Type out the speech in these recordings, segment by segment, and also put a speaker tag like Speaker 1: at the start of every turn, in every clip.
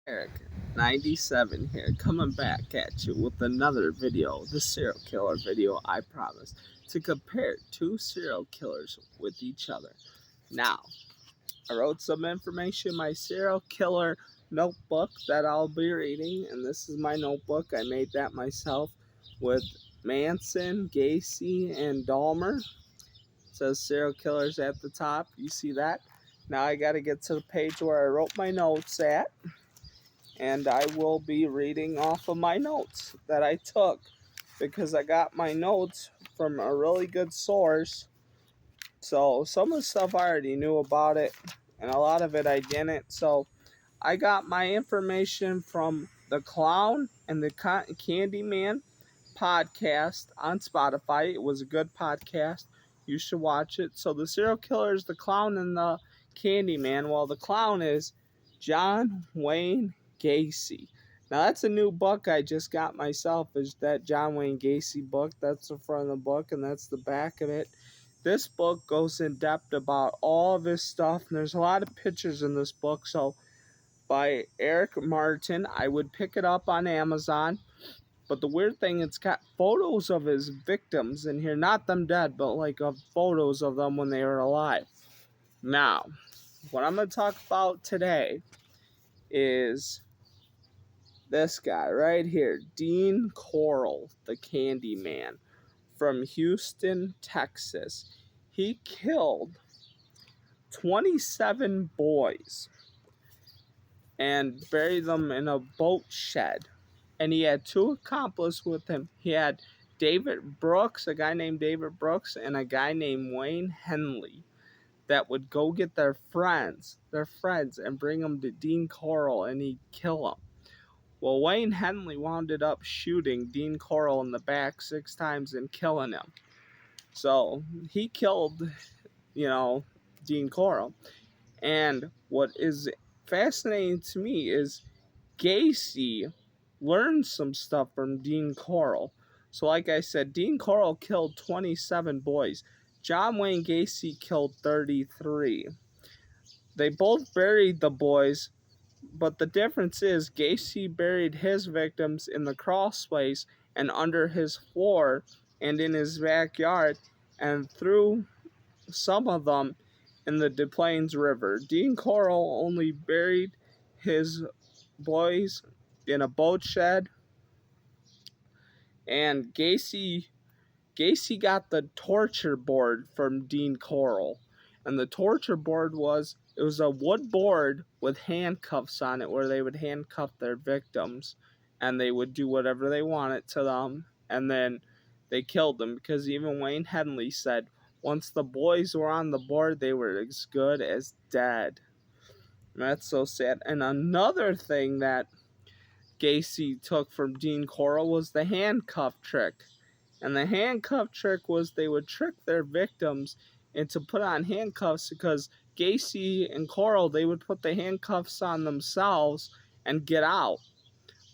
Speaker 1: retroerick97 here, coming back at you with another video, the serial killer video, I promise, to compare two serial killers with each other. Now, I wrote some information in my serial killer notebook that I'll be reading, and this is my notebook. I made that myself with Manson, Gacy, and Dahmer. It says serial killers at the top. You see that? Now I got to get to the page where I wrote my notes at, and I will be reading off of my notes that I took because I got my notes from a really good source. So some of the stuff I already knew about it, and a lot of it I didn't. So I got my information from the Clown and the Candyman podcast on Spotify. It was a good podcast. You should watch it. So the serial killer is the Clown and the Candyman. Well, the Clown is John Wayne Gacy. Now that's a new book I just got myself. Is that John Wayne Gacy book? That's the front of the book, and that's the back of it. This book goes in depth about all of his stuff, and there's a lot of pictures in this book. So by Eric Martin, I would pick it up on Amazon. But the weird thing, it's got photos of his victims in here. Not them dead, but like of photos of them when they were alive. Now, what I'm going to talk about today is this guy right here, Dean Corll, the Candyman, from Houston, Texas. He killed 27 boys and buried them in a boat shed. And he had two accomplices with him. He had David Brooks, a guy named David Brooks, and a guy named Wayne Henley that would go get their friends, and bring them to Dean Corll, and he'd kill them. Well, Wayne Henley wound up shooting Dean Corll in the back 6 times and killing him. So he killed, Dean Corll. And what is fascinating to me is Gacy learned some stuff from Dean Corll. So like I said, Dean Corll killed 27 boys. John Wayne Gacy killed 33. They both buried the boys, but the difference is Gacy buried his victims in the crawl space and under his floor and in his backyard, and threw some of them in the Des Plaines River. Dean Corll only buried his boys in a boat shed, and Gacy got the torture board from Dean Corll. And the torture board was a wood board with handcuffs on it where they would handcuff their victims and they would do whatever they wanted to them, and then they killed them, because even Wayne Henley said once the boys were on the board they were as good as dead. And that's so sad. And another thing that Gacy took from Dean Corll was the handcuff trick. And the handcuff trick was they would trick their victims into put on handcuffs, because Gacy and Corll, they would put the handcuffs on themselves and get out.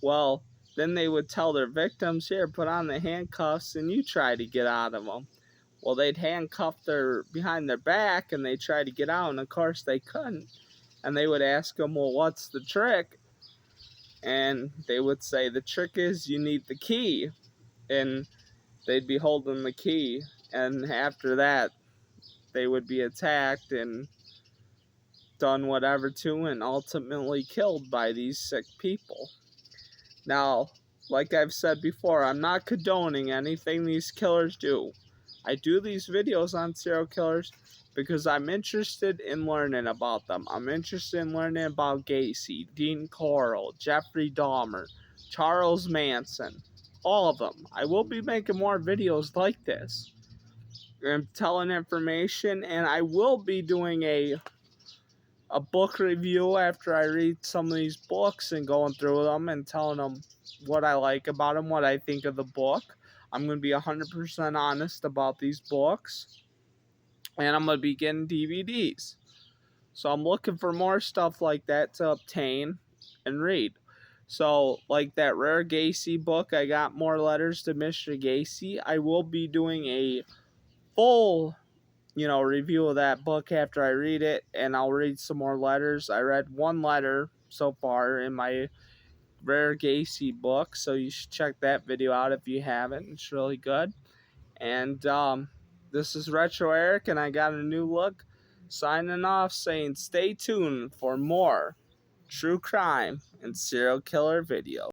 Speaker 1: Well, then they would tell their victims, here, put on the handcuffs and you try to get out of them. Well, they'd handcuff their behind their back and they try to get out, and of course they couldn't. And they would ask them, well, what's the trick? And they would say, the trick is you need the key. And they'd be holding the key, and after that they would be attacked and done whatever to, and ultimately killed by these sick people. Now, like I've said before, I'm not condoning anything these killers do. I do these videos on serial killers because I'm interested in learning about them. I'm interested in learning about Gacy, Dean Corll, Jeffrey Dahmer, Charles Manson, all of them. I will be making more videos like this and telling information, and I will be doing a book review after I read some of these books and going through them and telling them what I like about them, what I think of the book. I'm going to be 100% honest about these books, and I'm going to be getting DVDs. So I'm looking for more stuff like that to obtain and read. So, like that Rare Gacy book, I got More Letters to Mr. Gacy. I will be doing a full, review of that book after I read it, and I'll read some more letters. I read one letter so far in my Rare Gacy book, so you should check that video out if you haven't. It's really good. And this is Retro Eric, and I got a new look. Signing off, saying stay tuned for more true crime and serial killer videos.